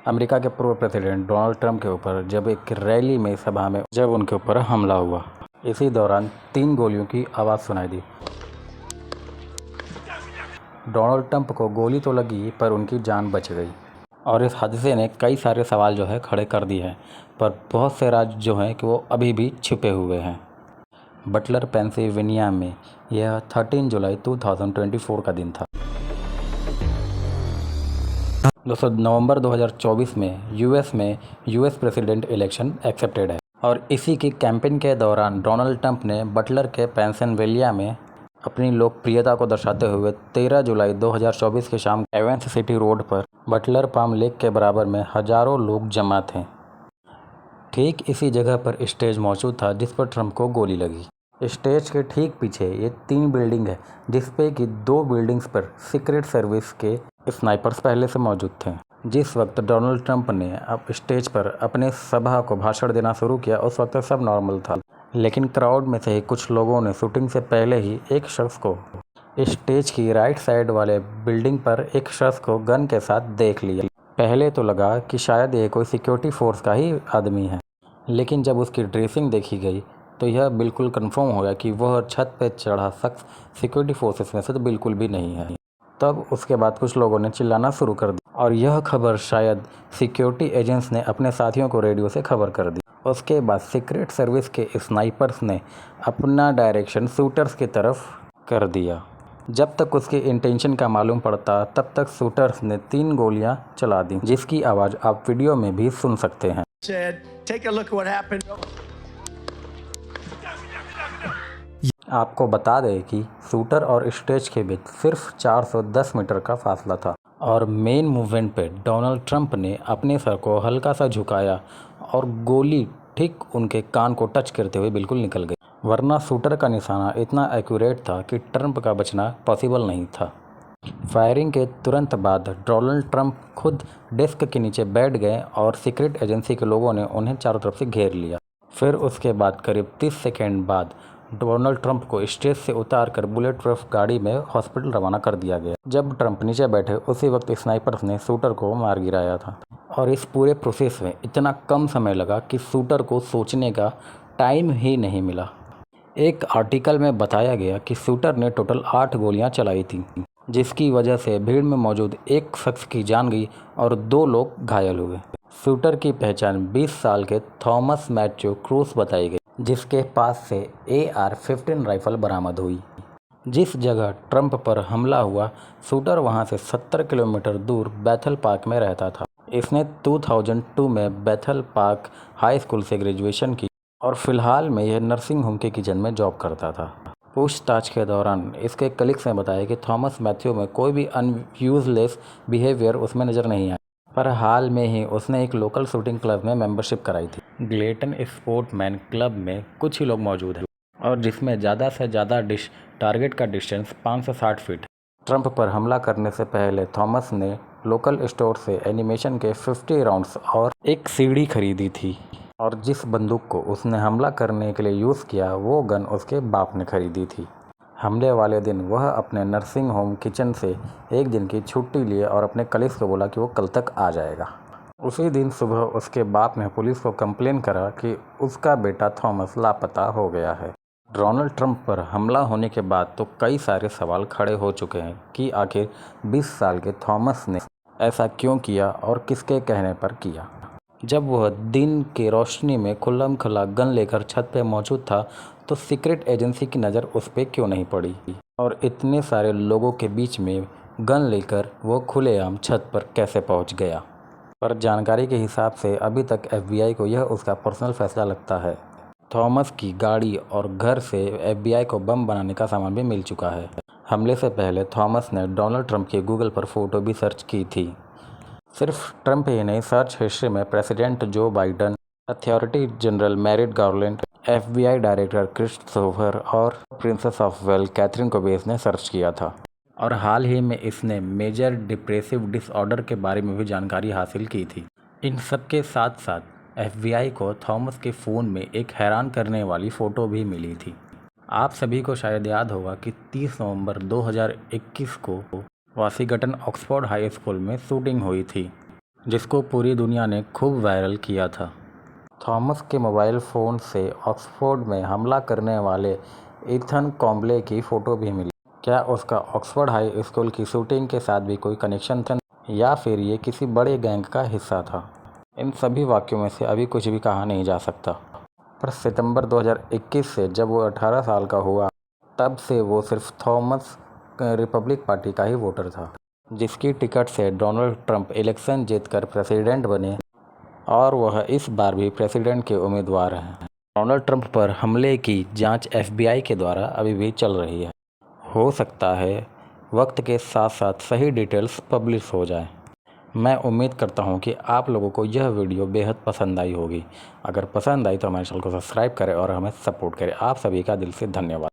America के पूर्व president Donald Trump के ऊपर जब एक रैली में सभा में जब उनके ऊपर हमला हुआ, इसी दौरान 3 गोलियों की आवाज़ सुनाई दी। डोनाल्ड ट्रंप को गोली तो लगी पर उनकी जान बच गई। और इस हादसे ने कई सारे सवाल जो है खड़े कर दिए हैं, पर बहुत से राज जो हैं कि वो अभी भी छिपे हुए हैं। बटलर पेंसिल्वेनिया में यह 13 जुलाई 2024 का दिन था। दोस्तों, नवंबर 2024 में यूएस प्रेसिडेंट इलेक्शन एक्सेप्टेड है और इसी की कैंपेन के दौरान डोनाल्ड ट्रंप ने बटलर के पेंसिल्वेनिया में अपनी लोकप्रियता को दर्शाते हुए 13 जुलाई 2024 की शाम एवेंस सिटी रोड पर बटलर पाम लेक के बराबर में हजारों लोग जमा थे। ठीक इसी जगह पर स्टेज मौजूद था जिस पर ट्रंप को गोली लगी। स्टेज के ठीक पीछे ये 3 बिल्डिंग है, जिसपे कि 2 बिल्डिंग्स पर सीक्रेट सर्विस के स्नाइपर्स पहले से मौजूद थे। जिस वक्त डोनाल्ड ट्रंप ने अब स्टेज पर अपने सभा को भाषण देना शुरू किया, उस वक्त सब नॉर्मल था, लेकिन क्राउड में से ही कुछ लोगों ने शूटिंग से पहले ही एक शख्स को स्टेज की राइट साइड वाले बिल्डिंग पर एक शख्स को गन के साथ देख लिया। पहले तो लगा कि शायद ये कोई सिक्योरिटी फोर्स का ही आदमी है, लेकिन जब उसकी ड्रेसिंग देखी गई तो यह बिल्कुल कंफर्म हो गया कि वह छत पर चढ़ा शख्स सिक्योरिटी फोर्सेस में से तो बिल्कुल भी नहीं है। तब उसके बाद कुछ लोगों ने चिल्लाना शुरू कर दिया और यह खबर शायद सिक्योरिटी एजेंट्स ने अपने साथियों को रेडियो से खबर कर दी। उसके बाद सीक्रेट सर्विस के स्नाइपर्स ने अपना डायरेक्शन शूटर्स की तरफ कर दिया। जब तक उसके इंटेंशन का मालूम पड़ता तब तक शूटर्स ने 3 गोलियां चला दी, जिसकी आवाज़ आप वीडियो में भी सुन सकते हैं। आपको बता दें कि शूटर और स्टेज के बीच सिर्फ 410 मीटर का फासला था और मेन मूवमेंट पे डोनाल्ड ट्रंप ने अपने सर को हल्का सा झुकाया और गोली ठीक उनके कान को टच करते हुए बिल्कुल निकल गई, वरना शूटर का निशाना इतना एक्यूरेट था कि ट्रंप का बचना पॉसिबल नहीं था। फायरिंग के तुरंत बाद डोनाल्ड ट्रंप खुद डेस्क के नीचे बैठ गए और सीक्रेट एजेंसी के लोगों ने उन्हें चारों तरफ से घेर लिया। फिर उसके बाद करीब 30 सेकेंड बाद डोनाल्ड ट्रंप को स्टेज से उतारकर बुलेट प्रूफ गाड़ी में हॉस्पिटल रवाना कर दिया गया। जब ट्रंप नीचे बैठे उसी वक्त स्नाइपर्स ने शूटर को मार गिराया था और इस पूरे प्रोसेस में इतना कम समय लगा कि शूटर को सोचने का टाइम ही नहीं मिला। एक आर्टिकल में बताया गया कि शूटर ने टोटल 8 गोलियां चलाई थी, जिसकी वजह से भीड़ में मौजूद एक शख्स की जान गई और 2 लोग घायल हुए। शूटर की पहचान 20 साल के थॉमस मैथ्यू क्रूस बताई गई, जिसके पास से AR-15 राइफल बरामद हुई। जिस जगह ट्रंप पर हमला हुआ, शूटर वहां से 70 किलोमीटर दूर बैथल पार्क में रहता था। इसने 2002 में बैथल पार्क हाई स्कूल से ग्रेजुएशन की और फिलहाल में यह नर्सिंग होम के किचन में जॉब करता था। पूछताछ के दौरान इसके कलीग्स ने बताया कि थॉमस मैथ्यू में कोई भी अनयूजलेस बिहेवियर उसमें नज़र नहीं आया, पर हाल में ही उसने एक लोकल शूटिंग क्लब में मेंबरशिप कराई थी। ग्लेटन स्पोर्टमैन क्लब में कुछ ही लोग मौजूद हैं और जिसमें ज़्यादा से ज़्यादा टारगेट का डिस्टेंस 560 फीट। ट्रंप पर हमला करने से पहले थॉमस ने लोकल स्टोर से एनिमेशन के 50 राउंड्स और एक सीढ़ी खरीदी थी और जिस बंदूक को उसने हमला करने के लिए यूज़ किया वो गन उसके बाप ने खरीदी थी। हमले वाले दिन वह अपने नर्सिंग होम किचन से एक दिन की छुट्टी लिए और अपने कलीग्स को बोला कि वो कल तक आ जाएगा। उसी दिन सुबह उसके बाप ने पुलिस को कंप्लेन करा कि उसका बेटा थॉमस लापता हो गया है। डोनाल्ड ट्रंप पर हमला होने के बाद तो कई सारे सवाल खड़े हो चुके हैं कि आखिर 20 साल के थॉमस ने ऐसा क्यों किया और किसके कहने पर किया। जब वह दिन की रोशनी में खुल्लम-खुल्ला गन लेकर छत पर मौजूद था तो सीक्रेट एजेंसी की नज़र उस पर क्यों नहीं पड़ी और इतने सारे लोगों के बीच में गन लेकर वो खुलेआम छत पर कैसे पहुंच गया। पर जानकारी के हिसाब से अभी तक FBI को यह उसका पर्सनल फैसला लगता है। थॉमस की गाड़ी और घर से FBI को बम बनाने का सामान भी मिल चुका है। हमले से पहले थॉमस ने डोनाल्ड ट्रंप की गूगल पर फोटो भी सर्च की थी। सिर्फ ट्रंप ही नहीं, सर्च हिस्ट्री में प्रेसिडेंट जो Biden, authority general merit garland, FBI director Christopher और प्रिंसेस ऑफ वेल्स कैथरीन को भी इसने सर्च किया था। और हाल ही में इसने मेजर डिप्रेसिव डिसऑर्डर के बारे में भी जानकारी हासिल की थी। इन सब के साथ साथ FBI को थॉमस के फ़ोन में एक हैरान करने वाली फ़ोटो भी मिली थी। आप सभी को शायद याद होगा कि 30 नवंबर 2021 को वाशिंगटन ऑक्सफोर्ड हाई स्कूल में शूटिंग हुई थी, जिसको पूरी दुनिया ने खूब वायरल किया था। थॉमस के मोबाइल फ़ोन से ऑक्सफोर्ड में हमला करने वाले इथन कॉम्बले की फ़ोटो भी मिली। क्या उसका ऑक्सफोर्ड हाई स्कूल की शूटिंग के साथ भी कोई कनेक्शन था, या फिर ये किसी बड़े गैंग का हिस्सा था? इन सभी वाक्यों में से अभी कुछ भी कहा नहीं जा सकता। पर सितंबर 2021 से जब वो 18 साल का हुआ, तब से वो सिर्फ थॉमस रिपब्लिक पार्टी का ही वोटर था, जिसकी टिकट से डोनाल्ड ट्रंप इलेक्शन जीतकर प्रेसिडेंट बने और वह इस बार भी प्रेसिडेंट के उम्मीदवार हैं। डोनाल्ड ट्रंप पर हमले की जांच FBI के द्वारा अभी भी चल रही है। हो सकता है वक्त के साथ साथ सही डिटेल्स पब्लिश हो जाए। मैं उम्मीद करता हूं कि आप लोगों को यह वीडियो बेहद पसंद आई होगी। अगर पसंद आई तो हमारे चैनल को सब्सक्राइब करें और हमें सपोर्ट करें। आप सभी का दिल से धन्यवाद।